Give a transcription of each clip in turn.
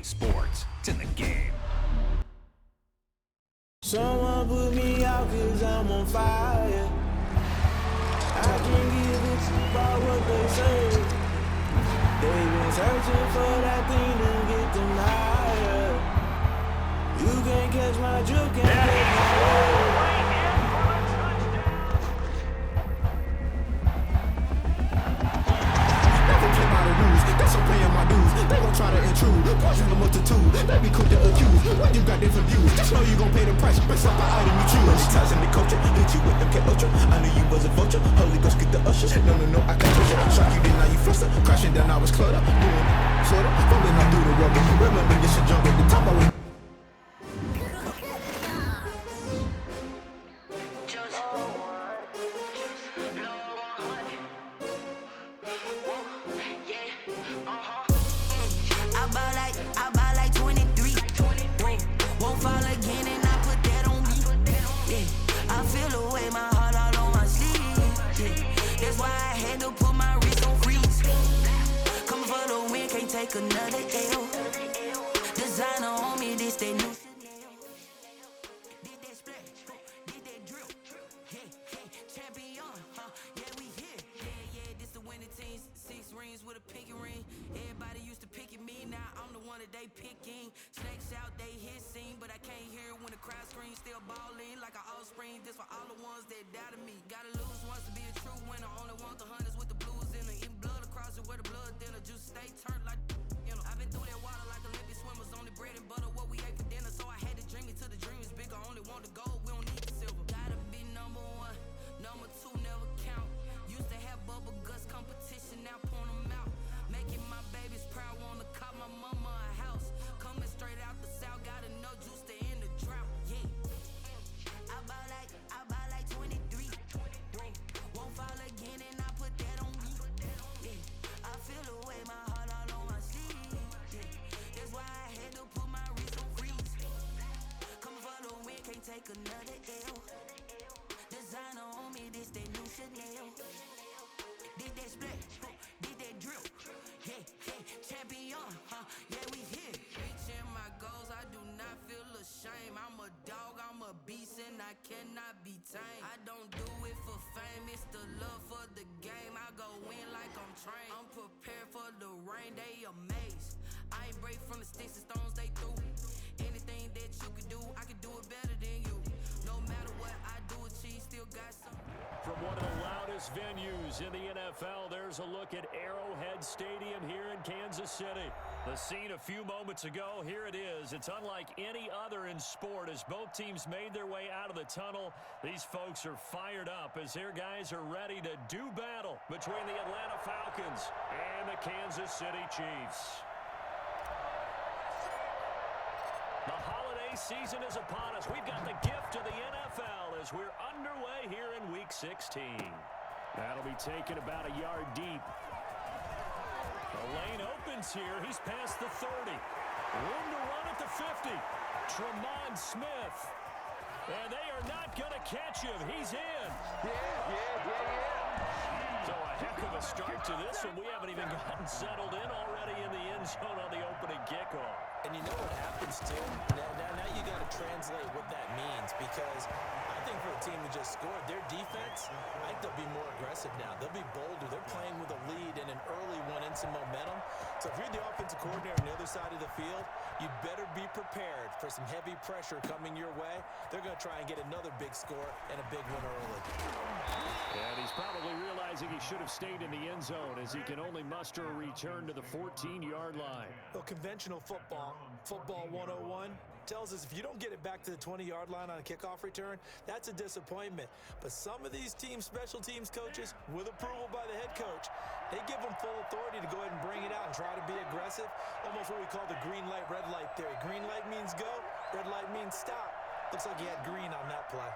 Philly sports. It's in the game. Someone put me out 'cause I'm on fire. I can't give a about what they say. They've been searching for that thing to get them higher. You can't catch my juke, can't catch my wave. That's I'm paying my dues. They gon' try to intrude. Poison the multitude. They be quick to accuse. When you got different views, just know you gon' pay the price based off the item you choose. Many times in the culture, hit you with MK Ultra. I knew you was a vulture. Holy Ghost get the usher. No, I can't touch it. Shock you, then now you fluster. Crashing down, I was cluttered. Doing sorta, falling out through the rubber. Remember this a jungle. The top I was. Another L. Designer on me, this they new. Did that split, did that drill. Hey, champion, yeah, we here. Yeah, this the winning team. 6 rings with a pinky ring. Everybody used to pick at me, now I'm the one that they picking. Snakes out, they hit scene, but I can't hear when the crowd screams. Still balling like an offspring. This for all the ones that doubted me. Gotta lose once to be a true winner. Only want the hunters with the blues in it. Even blood across it where the blood thinner. Juice stay turned like. I've been through that water like Olympic swimmers. Only bread and butter, what we ate for dinner. So I had to dream it till the dream is bigger. Only want the gold, we don't need the silver. Gotta be number 1, number 2 never count. Used to have bubble guts competition, now point them out. Making my babies proud, wanna cop my mama a house. Coming straight out the south, gotta know juice to end the drought. Yeah, I buy like 23. Won't fall again and I put that on me. Yeah, I feel the way my heart all on my sleeve. That's why I had to put my wrist on freeze. Coming for the win, can't take another L. Designer on me, this that new Chanel. Did that split, did that drill. Yeah, champion, yeah, we here. Reaching my goals, I do not feel ashamed. I'm a dog, I'm a beast, and I cannot be tamed. I don't do it for fame, it's the love for the game. I go in like I'm trained. I'm prepared for the rain, they amazed. I ain't break from the sticks and stones they threw. Anything that you can do, I can do it better than you. No matter what I do, achieve, still got some. From one of the loudest venues in the NFL, there's a look at Arrowhead Stadium here in Kansas City. The scene a few moments ago, here it is. It's unlike any other in sport as both teams made their way out of the tunnel. These folks are fired up as their guys are ready to do battle between the Atlanta Falcons and the Kansas City Chiefs. The holiday season is upon us. We've got the gift of the NFL as we're underway here in Week 16. That'll be taken about a yard deep. The lane opens here. He's past the 30. Room to run at the 50. Tremont Smith. And they are not going to catch him. He's in. Yeah. So a heck of a start to this one. We haven't even gotten settled in already in the end zone on the opening kickoff. And you know what happens, too? Now you got to translate what that means, because I think for a team who just scored, their defense, I think they'll be more aggressive now. They'll be bolder. They're playing with a lead and an early one and some momentum. So if you're the offensive coordinator on the other side of the field, you better be prepared for some heavy pressure coming your way. They're going to try and get another big score and a big one early. And he's probably realizing he should have stayed in the end zone as he can only muster a return to the 14-yard line. Well, conventional football 101, tells us if you don't get it back to the 20-yard line on a kickoff return, that's a disappointment. But some of these team special teams coaches, with approval by the head coach, they give them full authority to go ahead and bring it out and try to be aggressive, almost what we call the green light, red light theory. Green light means go, red light means stop. Looks like he had green on that play.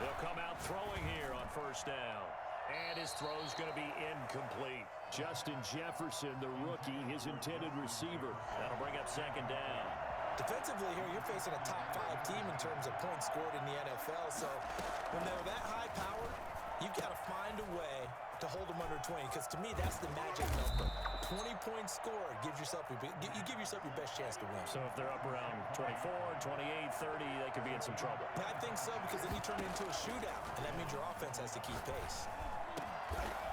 They'll come out throwing here on first down. And his throw's going to be incomplete. Justin Jefferson, the rookie, his intended receiver. That'll bring up second down. Defensively here, you're facing a top-5 team in terms of points scored in the NFL. So when they're that high-powered, you've got to find a way to to hold them under 20, because to me, that's the magic number. 20-point score gives yourself you give yourself your best chance to win. So if they're up around 24, 28, 30, they could be in some trouble. I think so, because then you turn it into a shootout, and that means your offense has to keep pace.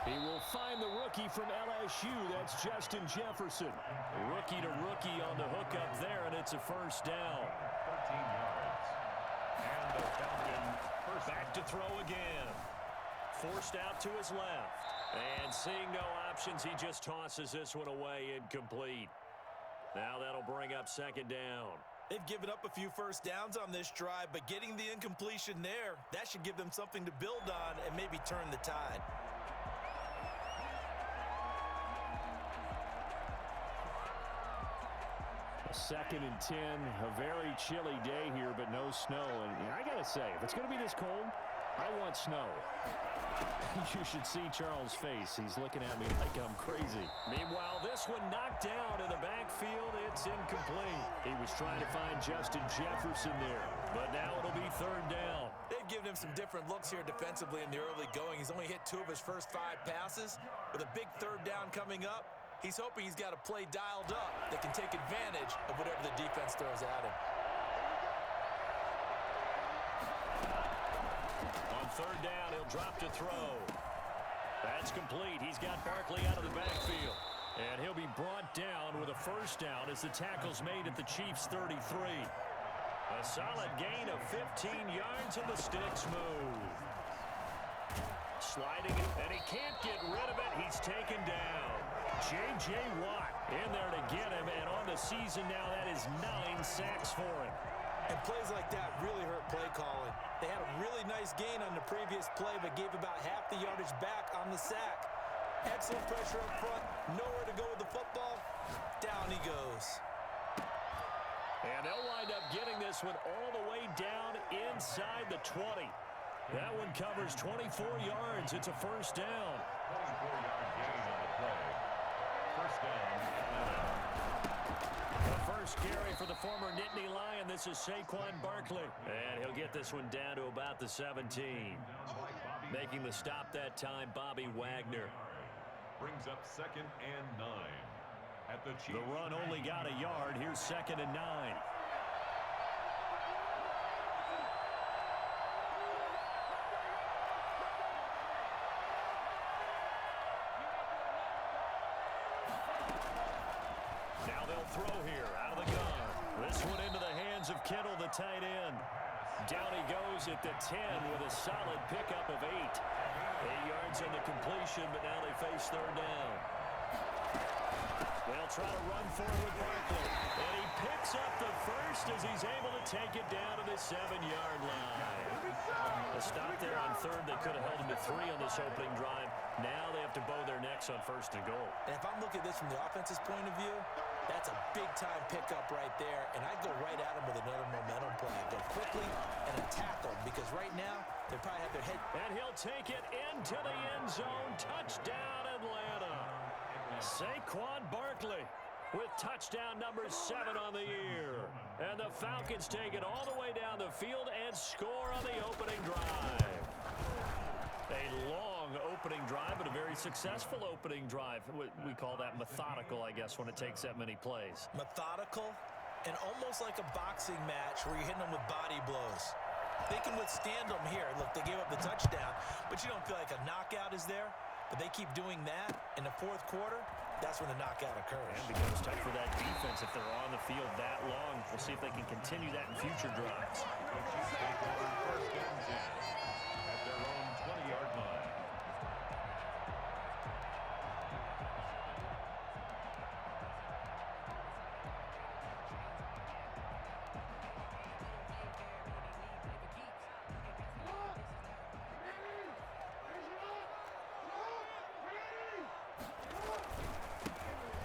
He will find the rookie from LSU. That's Justin Jefferson. Rookie to rookie on the hook up there, and it's a first down. 13 yards. And the Falcon first. Back to throw again. Forced out to his left. And seeing no options, he just tosses this one away incomplete. Now that'll bring up second down. They've given up a few first downs on this drive, but getting the incompletion there, that should give them something to build on and maybe turn the tide. Second and 10, a very chilly day here, but no snow. And I got to say, if it's going to be this cold, I want snow. You should see Charles' face. He's looking at me like I'm crazy. Meanwhile, this one knocked down in the backfield. It's incomplete. He was trying to find Justin Jefferson there, but now it'll be third down. They've given him some different looks here defensively in the early going. He's only hit 2 of his first 5 passes. With a big third down coming up, he's hoping he's got a play dialed up that can take advantage of whatever the defense throws at him. On third down, he'll drop to throw. That's complete. He's got Barkley out of the backfield. And he'll be brought down with a first down as the tackle's made at the Chiefs' 33. A solid gain of 15 yards and the sticks move. Sliding it, and he can't get rid of it. He's taken down. J.J. Watt in there to get him, and on the season now, that is 9 sacks for him. And plays like that really hurt play calling. They had a really nice gain on the previous play, but gave about half the yardage back on the sack. Excellent pressure up front, nowhere to go with the football. Down he goes. And they'll wind up getting this one all the way down inside the 20. That one covers 24 yards. It's a first down. 24-yard gain on the play. First down. The first carry for the former Nittany Lion. This is Saquon Barkley. And he'll get this one down to about the 17. Making the stop that time, Bobby Wagner. Brings up second and 9. At the Chiefs. The run only got a yard. Here's second and 9. Now they'll throw here out of the gun. This one into the hands of Kittle, the tight end. Down he goes at the 10 with a solid pickup of 8. 8 yards on the completion, but now they face third down. They'll try to run forward Barkley. And he picks up the first as he's able to take it down to the 7-yard line. A stop there on third. They could have held him to 3 on this opening drive. Now they have to bow their necks on first and goal. And if I'm looking at this from the offense's point of view, that's a big-time pickup right there. And I'd go right at him with another momentum play. Go quickly and attack them, because right now they probably have their head. And he'll take it into the end zone. Touchdown, Atlanta. Saquon Barkley with touchdown number 7 on the year. And the Falcons take it all the way down the field and score on the opening drive. A long opening drive, but a very successful opening drive. We call that methodical, I guess, when it takes that many plays. Methodical and almost like a boxing match where you're hitting them with body blows. They can withstand them here. Look, they gave up the touchdown, but you don't feel like a knockout is there. But they keep doing that in the fourth quarter, that's when the knockout occurs. And it becomes tough for that defense if they're on the field that long. We'll see if they can continue that in future drives. First and 10 at their own 20-yard line.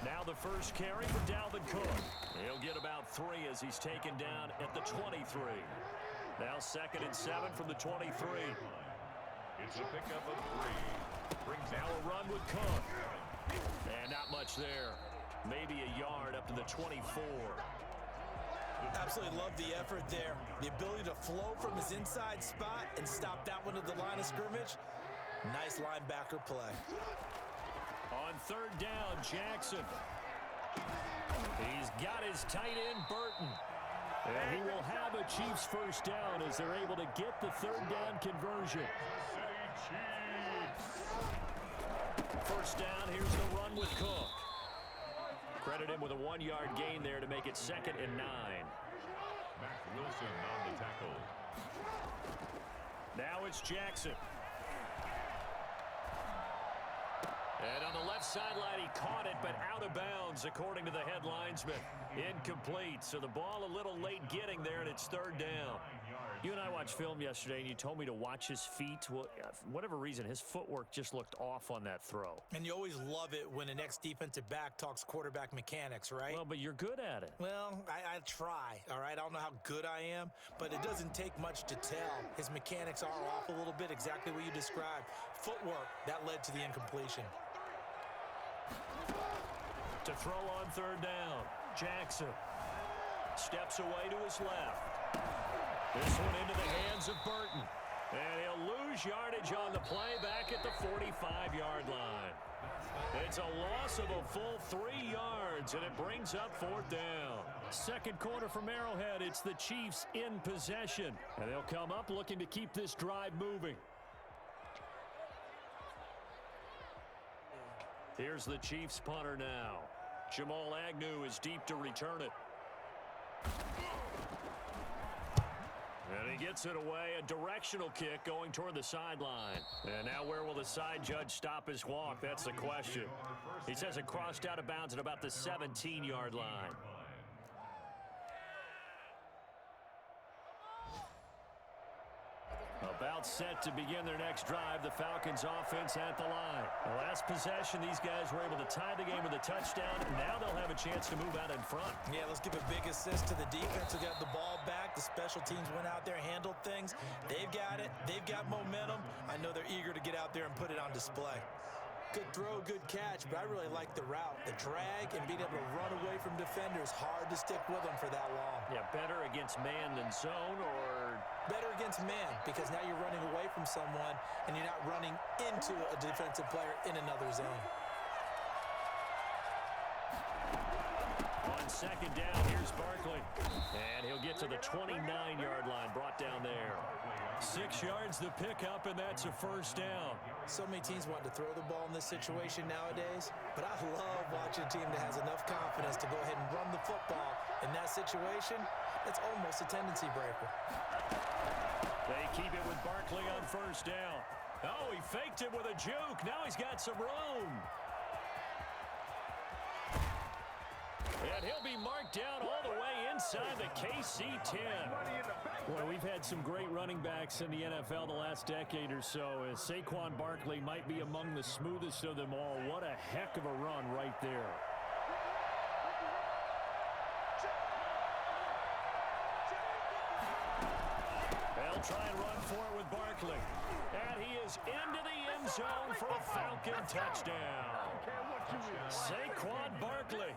Now the first carry for Dalvin Cook. He'll get about 3 as he's taken down at the 23. Now second and 7 from the 23. It's a pickup of 3. Brings Now a run with Cook. And not much there. Maybe a yard up to the 24. Absolutely love the effort there. The ability to flow from his inside spot and stop that one at the line of scrimmage. Nice linebacker play. On third down, Jackson. He's got his tight end, Burton. And he will have a Chiefs first down as they're able to get the third down conversion. First down, here's the run with Cook. Credit him with a 1-yard gain there to make it 2nd and 9. Mac Wilson on the tackle. Now it's Jackson. And on the left sideline, he caught it, but out of bounds, according to the head linesman. Incomplete, so the ball a little late getting there, and it's third down. You and I watched film yesterday, and you told me to watch his feet. Well, for whatever reason, his footwork just looked off on that throw. And you always love it when an ex-defensive back talks quarterback mechanics, right? Well, but you're good at it. Well, I try, all right? I don't know how good I am, but it doesn't take much to tell. His mechanics are off a little bit, exactly what you described. Footwork, that led to the incompletion. To throw on third down, Jackson steps away to his left. This one into the hands of Burton. And he'll lose yardage on the play back at the 45-yard line. It's a loss of a full 3 yards, and it brings up fourth down. Second quarter from Arrowhead, it's the Chiefs in possession. And they'll come up looking to keep this drive moving. Here's the Chiefs punter now. Jamal Agnew is deep to return it. And he gets it away, a directional kick going toward the sideline. And now where will the side judge stop his walk? That's the question. He says it crossed out of bounds at about the 17-yard line. About set to begin their next drive, the Falcons offense at the line. The last possession, these guys were able to tie the game with a touchdown, and now they'll have a chance to move out in front. Yeah, let's give a big assist to the defense who got the ball back. The special teams went out there, handled things. They've got it. They've got momentum. I know they're eager to get out there and put it on display. Good throw, good catch, but I really like the route. The drag and being able to run away from defenders, hard to stick with them for that long. Yeah, better against man than zone, or better against man, because now you're running away from someone and you're not running into a defensive player in another zone. On second down, here's Barkley. And he'll get to the 29-yard line, brought down there. 6 yards the pickup, and that's a first down. So many teams want to throw the ball in this situation nowadays, but I love watching a team that has enough confidence to go ahead and run the football. In that situation, that's almost a tendency breaker. They keep it with Barkley on first down. Oh, he faked it with a juke. Now he's got some room. And he'll be marked down all the way inside the KC-10. Boy, we've had some great running backs in the NFL the last decade or so. Saquon Barkley might be among the smoothest of them all. What a heck of a run right there. They'll try and run for it with Barkley. And he is into the end zone for a Falcon touchdown. Saquon Barkley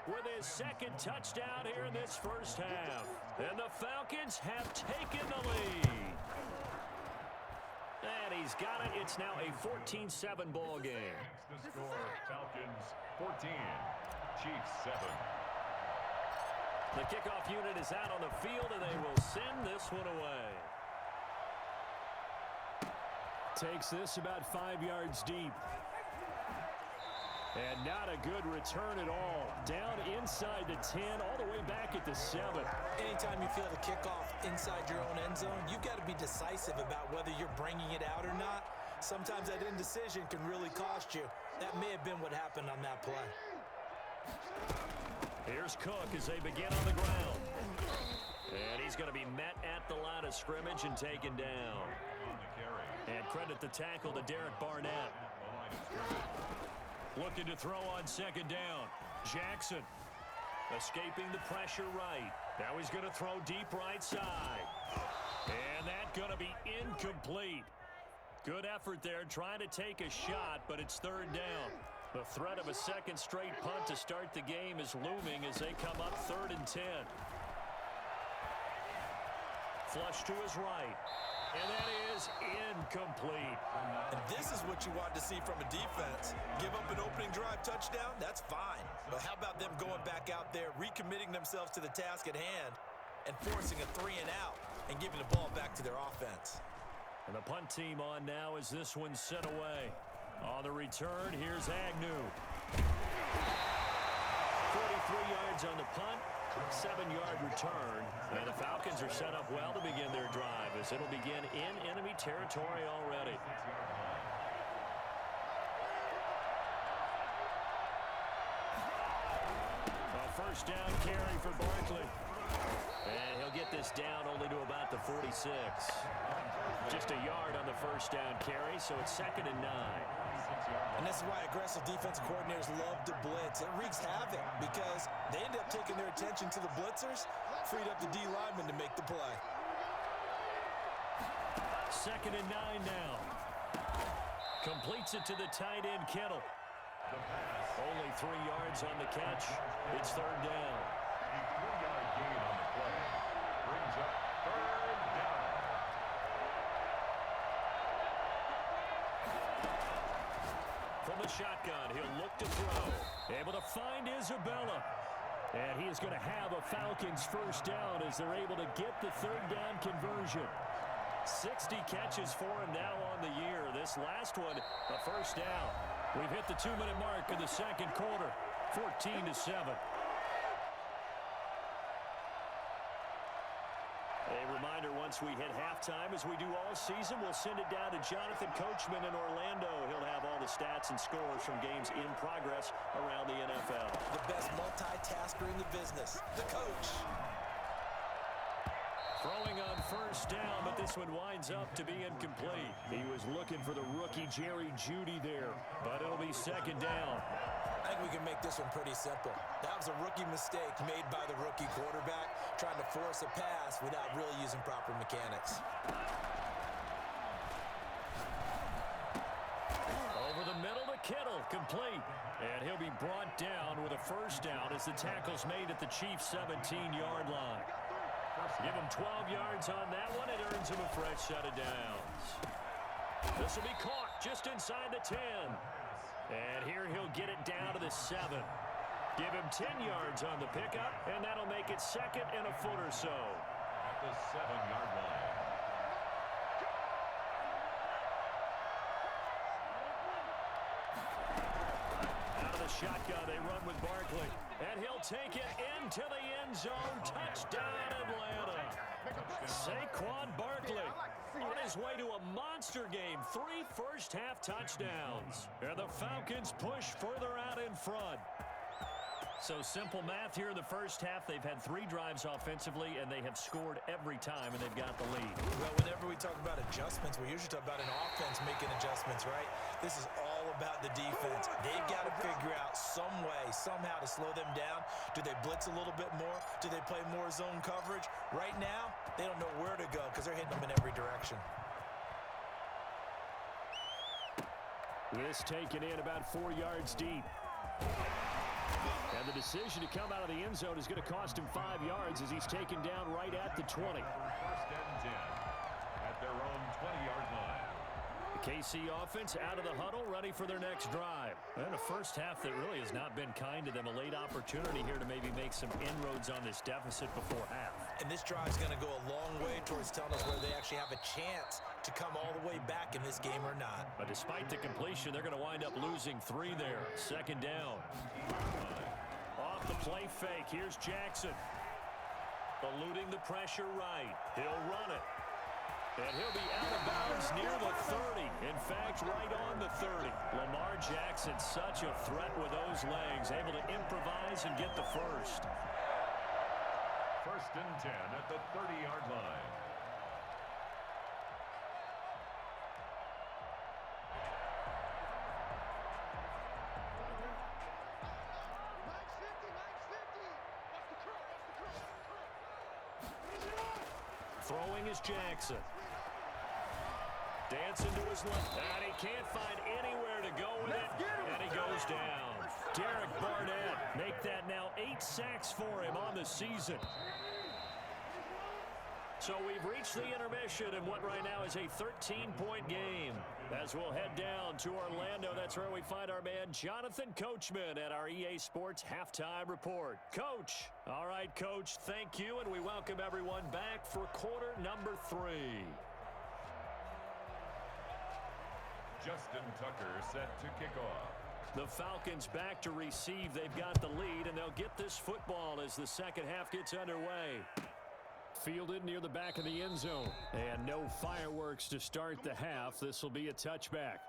with his second touchdown here in this first half. And the Falcons have taken the lead. And he's got it. It's now a 14-7 ball game. The score, Falcons 14, Chiefs 7. The kickoff unit is out on the field, and they will send this one away. Takes this about 5 yards deep. And not a good return at all. Down inside the 10, all the way back at the 7. Anytime you feel the kickoff inside your own end zone, you've got to be decisive about whether you're bringing it out or not. Sometimes that indecision can really cost you. That may have been what happened on that play. Here's Cook as they begin on the ground. And he's going to be met at the line of scrimmage and taken down. And credit the tackle to Derek Barnett. Looking to throw on second down. Jackson escaping the pressure right. Now he's going to throw deep right side. And that's going to be incomplete. Good effort there trying to take a shot, but it's third down. The threat of a second straight punt to start the game is looming as they come up 3rd and 10. Flush to his right. And that is incomplete. And this is what you want to see from a defense. Give up an opening drive touchdown, that's fine. But how about them going back out there, recommitting themselves to the task at hand, and forcing a 3 and out, and giving the ball back to their offense. And the punt team on now as this one's sent away. On the return, here's Agnew. 43 yards on the punt, 7-yard return. And the Falcons are set up well to begin their drive as it'll begin in enemy territory already. A first down carry for Barkley. And he'll get this down only to about the 46. Just a yard on the first down carry, so it's 2nd and 9. And this is why aggressive defensive coordinators love to blitz. It wreaks havoc because they end up taking their attention to the blitzers, freed up the D lineman to make the play. 2nd and 9 now. Completes it to the tight end, Kittle. Only 3 yards on the catch. It's 3rd down. A 3-yard gain on the play. Brings up 3rd down. From the shotgun, he'll look to throw. Able to find Isabella. And he is going to have a Falcons first down as they're able to get the 3rd down conversion. 60 catches for him now on the year. This last one, a first down. We've hit the 2-minute mark in the second quarter. 14-7. A reminder, once we hit halftime, as we do all season, we'll send it down to Jonathan Coachman in Orlando. He'll have all the stats and scores from games in progress around the NFL. The best multitasker in the business, the coach. Throwing on first down, but this one winds up to be incomplete. He was looking for the rookie Jerry Jeudy there, but it'll be 2nd down. I think we can make this one pretty simple. That was a rookie mistake made by the rookie quarterback, trying to force a pass without really using proper mechanics. Over the middle to Kittle, complete. And he'll be brought down with a first down as the tackle's made at the Chiefs' 17-yard line. Give him 12 yards on that one. It earns him a fresh set of downs. This will be caught just inside the 10. And here he'll get it down to the 7. Give him 10 yards on the pickup, and that'll make it 2nd and a foot or so. At the 7-yard line. Out of the shotgun, they run with Barkley. And he'll take it into the end zone. Touchdown, Atlanta. Saquon Barkley on his way to a monster game. 3 first-half touchdowns. And the Falcons push further out in front. So simple math here in the first half. They've had 3 drives offensively, and they have scored every time, and they've got the lead. Well, whenever we talk about adjustments, we usually talk about an offense making adjustments, right? This is all about the defense. They've got to figure out some way, somehow to slow them down. Do they blitz a little bit more? Do they play more zone coverage? Right now, they don't know where to go because they're hitting them in every direction. This taken in about 4 yards deep. And the decision to come out of the end zone is going to cost him 5 yards as he's taken down right at the 20. 1st and 10 at their own 20-yard line. The KC offense out of the huddle, ready for their next drive. And a first half that really has not been kind to them. A late opportunity here to maybe make some inroads on this deficit before half. And this drive is going to go a long way towards telling us whether they actually have a chance to come all the way back in this game or not. But despite the completion, they're going to wind up losing 3 there. 2nd down. Off the play fake, here's Jackson. Eluding the pressure right. He'll run it. And he'll be out of bounds near the 30. In fact, right on the 30. Lamar Jackson, such a threat with those legs. Able to improvise and get the first. 1st and 10 at the 30-yard line. Throwing is Jackson. Dancing to his left, and he can't find anywhere to go with it, and he goes down. Derek Barnett, make that now 8 sacks for him on the season. So we've reached the intermission in what right now is a 13-point game. As we'll head down to Orlando, that's where we find our man Jonathan Coachman at our EA Sports Halftime Report. Coach, all right, Coach, thank you, and we welcome everyone back for quarter number 3. Justin Tucker set to kick off. The Falcons back to receive. They've got the lead, and they'll get this football as the second half gets underway. Fielded near the back of the end zone. And no fireworks to start the half. This will be a touchback.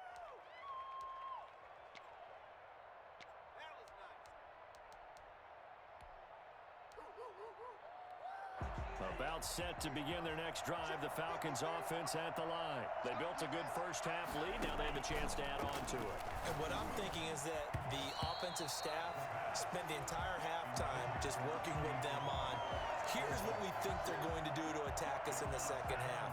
About set to begin their next drive. The Falcons offense at the line. They built a good first half lead. Now they have a chance to add on to it. And what I'm thinking is that the offensive staff spent the entire halftime just working with them on, here's what we think they're going to do to attack us in the second half.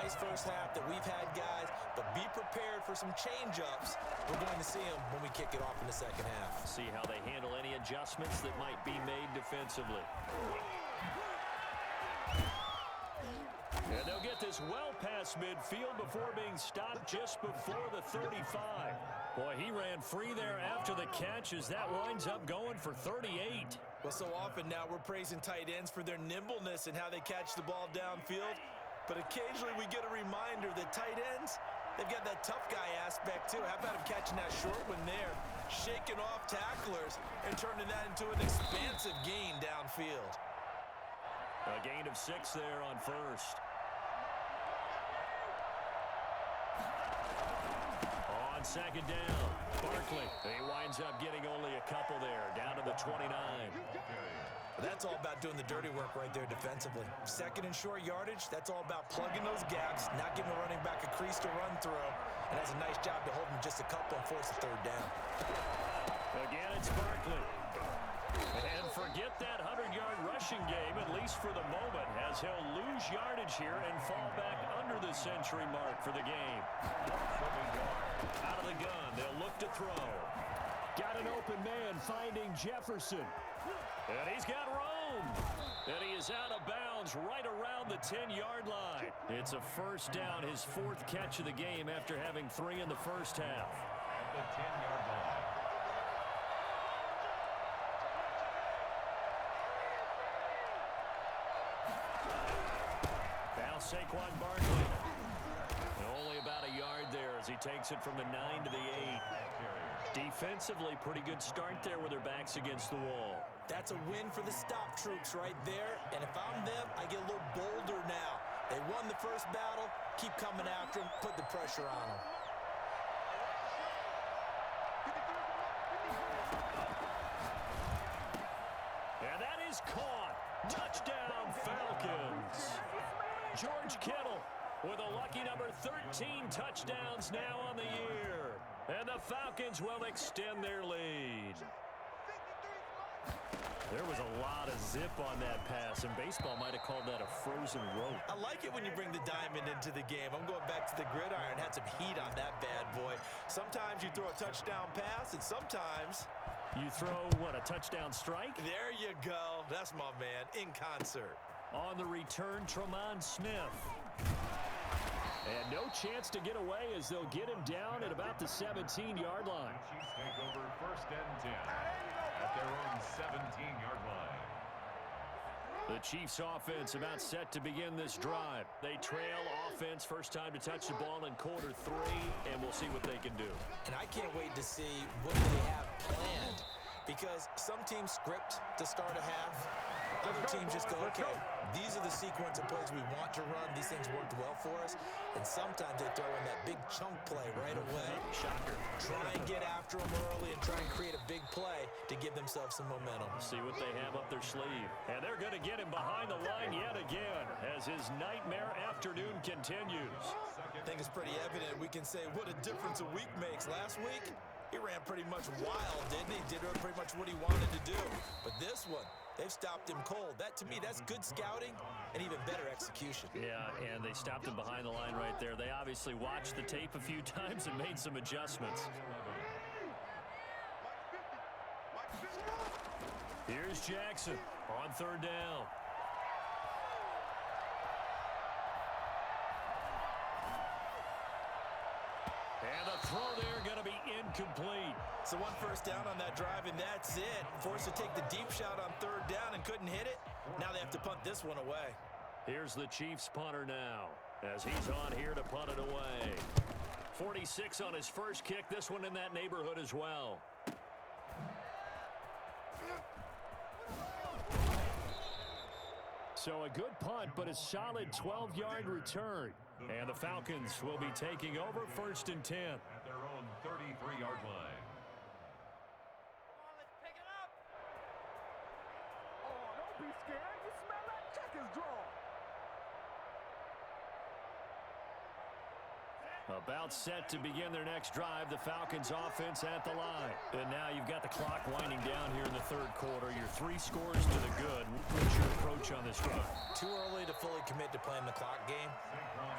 Nice first half that we've had, guys, but be prepared for some change-ups. We're going to see them when we kick it off in the second half. See how they handle any adjustments that might be made defensively. And they'll get this well past midfield before being stopped just before the 35. Boy, he ran free there after the catch as that winds up going for 38. Well, so often now we're praising tight ends for their nimbleness and how they catch the ball downfield. But occasionally we get a reminder that tight ends, they've got that tough guy aspect too. How about him catching that short one there, shaking off tacklers, and turning that into an expansive gain downfield. A gain of 6 there on first. On second down, Barkley. He winds up getting only a couple there, down to the 29. That's all about doing the dirty work right there defensively. Second and short yardage, that's all about plugging those gaps, not giving a running back a crease to run through, and has a nice job to hold him just a couple and force a third down. Again, it's Barkley. And forget that 100-yard rushing game, at least for the moment, as he'll lose yardage here and fall back under the century mark for the game. Out of the gun, they'll look to throw. Got an open man finding Jefferson. And he's got room. And he is out of bounds right around the 10-yard line. It's a first down, his 4th catch of the game after having 3 in the first half. At the 10-yard line. Saquon Barkley. Only about a yard there as he takes it from the 9 to the 8. Defensively, pretty good start there with their backs against the wall. That's a win for the stop troops right there. And if I'm them, I get a little bolder now. They won the first battle. Keep coming after them. Put the pressure on them. And that is caught. Touchdown, Falcons. George Kittle with a lucky number 13 touchdowns now on the year. And the Falcons will extend their lead. There was a lot of zip on that pass, and baseball might have called that a frozen rope. I like it when you bring the diamond into the game. I'm going back to the gridiron. Had some heat on that bad boy. Sometimes you throw a touchdown pass, and sometimes you throw, what, a touchdown strike? There you go. That's my man, in concert. On the return, Tremont Smith. And no chance to get away as they'll get him down at about the 17-yard line. Chiefs take over 1st and 10 at their own 17-yard line. The Chiefs offense about set to begin this drive. They trail offense, first time to touch the ball in quarter 3, and we'll see what they can do. And I can't wait to see what they have planned, because some teams script to start a half. Other teams just go, okay, these are the sequence of plays we want to run. These things worked well for us. And sometimes they throw in that big chunk play right away. Shocker. Try and get after them early and try and create a big play to give themselves some momentum. See what they have up their sleeve. And they're going to get him behind the line yet again as his nightmare afternoon continues. I think it's pretty evident. We can say what a difference a week makes. Last week, he ran pretty much wild, didn't he? Did pretty much what he wanted to do. But this one, they've stopped him cold. That, to me, that's good scouting and even better execution. Yeah, and they stopped him behind the line right there. They obviously watched the tape a few times and made some adjustments. Here's Jackson on 3rd down. And the throw there going to be incomplete. So one first down on that drive, and that's it. Forced to take the deep shot on third down and couldn't hit it. Now they have to punt this one away. Here's the Chiefs punter now as he's on here to punt it away. 46 on his first kick. This one in that neighborhood as well. So a good punt, but a solid 12-yard return. And the Falcons will be taking over 1st and 10. At their own 33-yard line. Come on, let's pick it up. Oh, don't be scared. You smell that? Check his draw. About set to begin their next drive, the Falcons offense at the line. And now you've got the clock winding down here in the third quarter. Your 3 scores to the good. What's your approach on this run? Too early to fully commit to playing the clock game.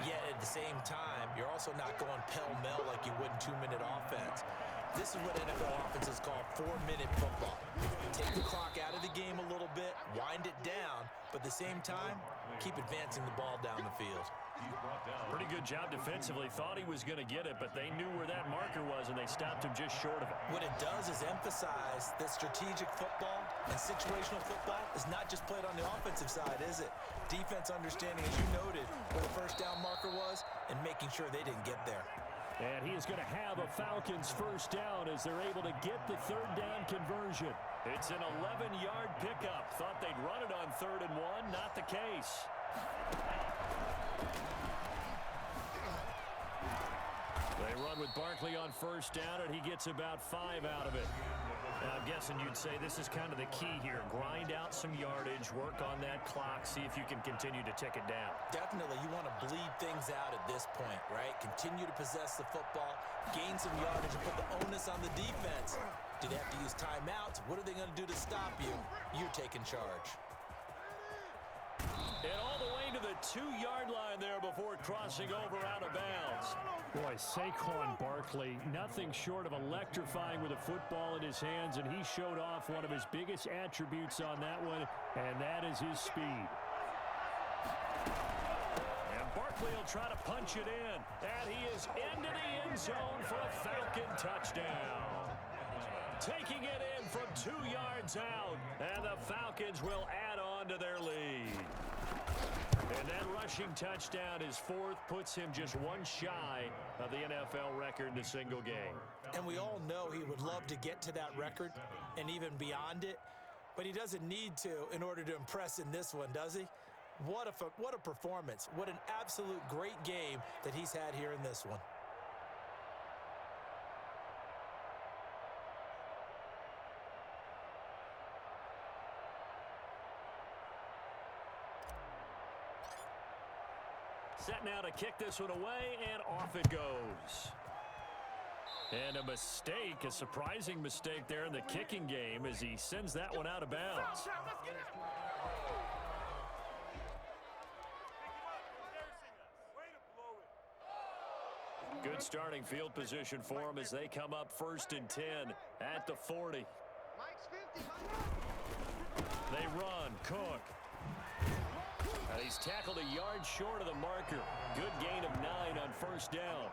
Yet at the same time, you're also not going pell-mell like you would in 2-minute offense. This is what NFL offenses call 4-minute football. Take the clock out of the game a little bit, wind it down, but at the same time, keep advancing the ball down the field. Pretty good job defensively. Thought he was going to get it, but they knew where that marker was, and they stopped him just short of it. What it does is emphasize that strategic football and situational football is not just played on the offensive side, is it? Defense understanding, as you noted, where the first down marker was and making sure they didn't get there. And he is going to have a Falcons first down as they're able to get the third down conversion. It's an 11-yard pickup. Thought they'd run it on 3rd and 1. Not the case. They run with Barkley on first down, and he gets about 5 out of it. Now, I'm guessing you'd say this is kind of the key here. Grind out some yardage, work on that clock, see if you can continue to tick it down. Definitely, you want to bleed things out at this point, right? Continue to possess the football, gain some yardage, and put the onus on the defense. Do they have to use timeouts? What are they going to do to stop you? You're taking charge. And all the way to the 2-yard line there before crossing over out of bounds. Boy, Saquon Barkley, nothing short of electrifying with a football in his hands, and he showed off one of his biggest attributes on that one, and that is his speed. And Barkley will try to punch it in, and he is into the end zone for a Falcon touchdown. Taking it in from 2 yards out, and the Falcons will add on to their lead. And that rushing touchdown, his 4th, puts him just 1 shy of the NFL record in a single game. And we all know he would love to get to that record and even beyond it, but he doesn't need to in order to impress in this one, does he? What a performance. What an absolute great game that he's had here in this one. Set now to kick this one away, and off it goes. And a mistake, a surprising mistake there in the kicking game as he sends that one out of bounds. Good starting field position for him as they come up 1st and 10 at the 40. They run, Cook. And he's tackled a yard short of the marker. Good gain of 9 on first down.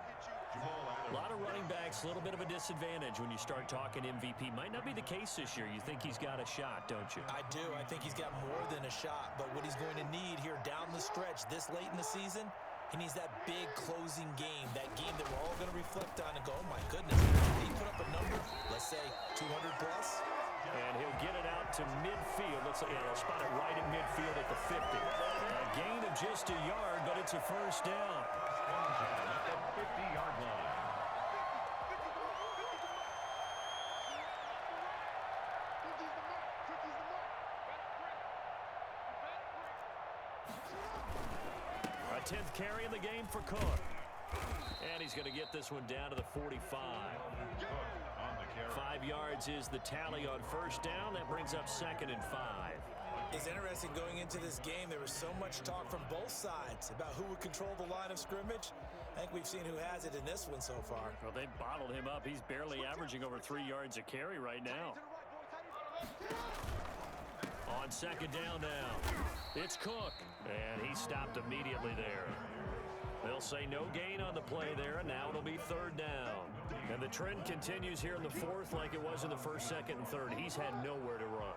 A lot of running backs, a little bit of a disadvantage when you start talking MVP. Might not be the case this year. You think he's got a shot, don't you? I do. I think he's got more than a shot. But what he's going to need here down the stretch this late in the season, he needs that big closing game, that game that we're all going to reflect on and go, oh, my goodness, did he put up a number, let's say 200 plus? And he'll get it out to midfield. Looks like he'll spot it right at midfield at the 50. A gain of just a yard, but it's a first down. At the 50-yard line. A 10th carry in the game for Cook. And he's going to get this one down to the 45. 5 yards is the tally on first down. That brings up 2nd and 5. It's interesting going into this game. There was so much talk from both sides about who would control the line of scrimmage. I think we've seen who has it in this one so far. Well, they bottled him up. He's barely averaging over 3 yards a carry right now. On 2nd down now, it's Cook. And he stopped immediately there. They'll say no gain on the play there, and now it'll be third down. And the trend continues here in the fourth like it was in the first, second, and third. He's had nowhere to run.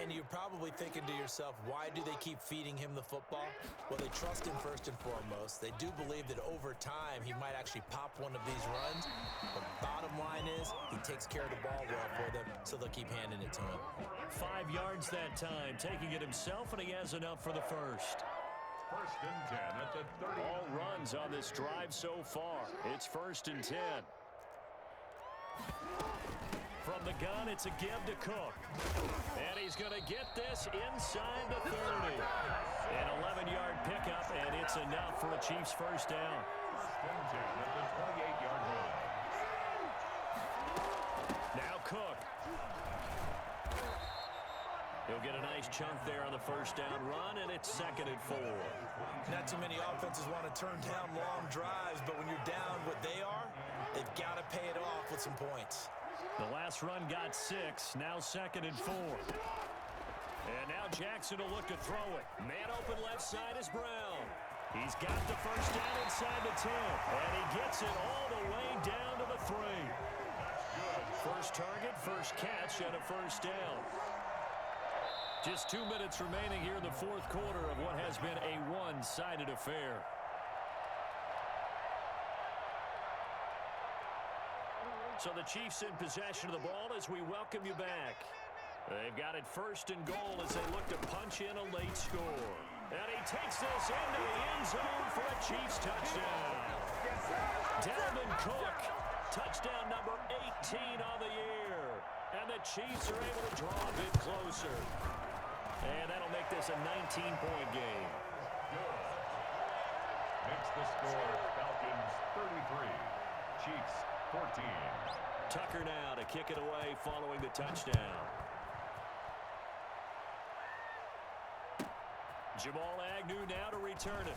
And you're probably thinking to yourself, why do they keep feeding him the football? Well, they trust him first and foremost. They do believe that over time he might actually pop one of these runs. But bottom line is he takes care of the ball well for them, so they'll keep handing it to him. 5 yards that time, taking it himself, and he has enough for the first. First and 10 at the 30. All runs on this drive so far. It's first and 10. From the gun, it's a give to Cook. And he's going to get this inside the 30. An 11-yard pickup, and it's enough for a Chiefs first down. First and 10 at the 28-yard line. Now Cook. He'll get a nice chunk there on the first down run, and it's second and 4. Not too many offenses want to turn down long drives, but when you're down what they are, they've got to pay it off with some points. The last run got 6, now second and 4. And now Jackson will look to throw it. Man open left side is Brown. He's got the first down inside the 10, and he gets it all the way down to the 3. First target, first catch, and a first down. Just 2 minutes remaining here in the fourth quarter of what has been a one-sided affair. So the Chiefs in possession of the ball as we welcome you back. They've got it first and goal as they look to punch in a late score. And he takes this into the end zone for a Chiefs touchdown. Dalvin Cook, touchdown number 18 on the year. And the Chiefs are able to draw a bit closer. And that'll make this a 19-point game. Good. Makes the score Falcons 33, Chiefs 14. Tucker now to kick it away following the touchdown. Jamal Agnew now to return it.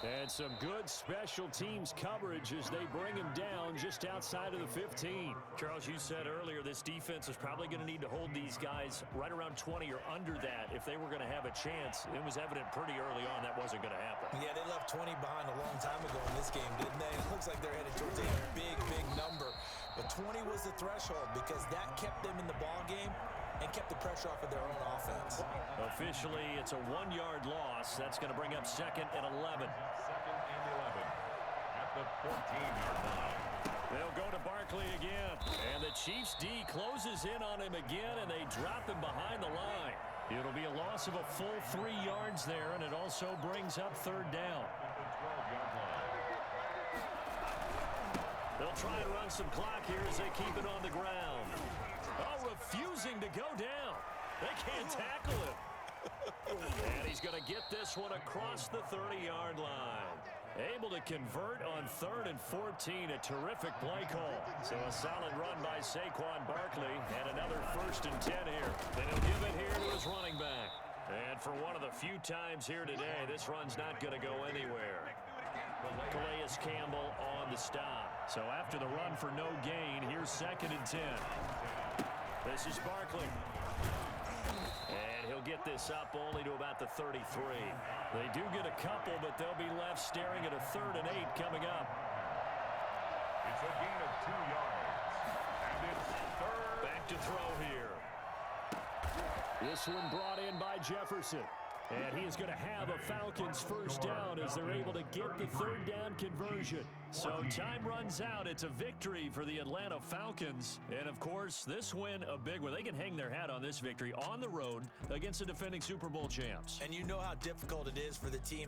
And some good special teams coverage as they bring him down just outside of the 15. Charles, you said earlier this defense is probably going to need to hold these guys right around 20 or under that if they were going to have a chance. It was evident pretty early on that wasn't going to happen. Yeah, they left 20 behind a long time ago in this game, didn't they? It looks like they're headed towards a big, big number. But 20 was the threshold because that kept them in the ball game and kept the pressure off of their own offense. Officially, it's a 1-yard loss. That's going to bring up second and 11. Second and 11 at the 14-yard line. They'll go to Barkley again. And the Chiefs D closes in on him again, and they drop him behind the line. It'll be a loss of a full 3 yards there, and it also brings up third down. At the 12-yard line. They'll try and run some clock here as they keep it on the ground. Oh, refusing to go down. They can't tackle him. And he's going to get this one across the 30-yard line. Able to convert on 3rd and 14. A terrific play call. So a solid run by Saquon Barkley. And another 1st and 10 here. Then he'll give it here to his running back. And for one of the few times here today, this run's not going to go anywhere. Calais Campbell on the stop. So after the run for no gain, here's 2nd and 10. This is Barkley. And he'll get this up only to about the 33. They do get a couple, but they'll be left staring at a 3rd and 8 coming up. It's a gain of 2 yards. And it's third. Back to throw here. This one brought in by Jefferson. And he is going to have a Falcons first down as they're able to get the 3rd down conversion. So time runs out. It's a victory for the Atlanta Falcons. And, of course, this win a big one. They can hang their hat on this victory on the road against the defending Super Bowl champs. And you know how difficult it is for the team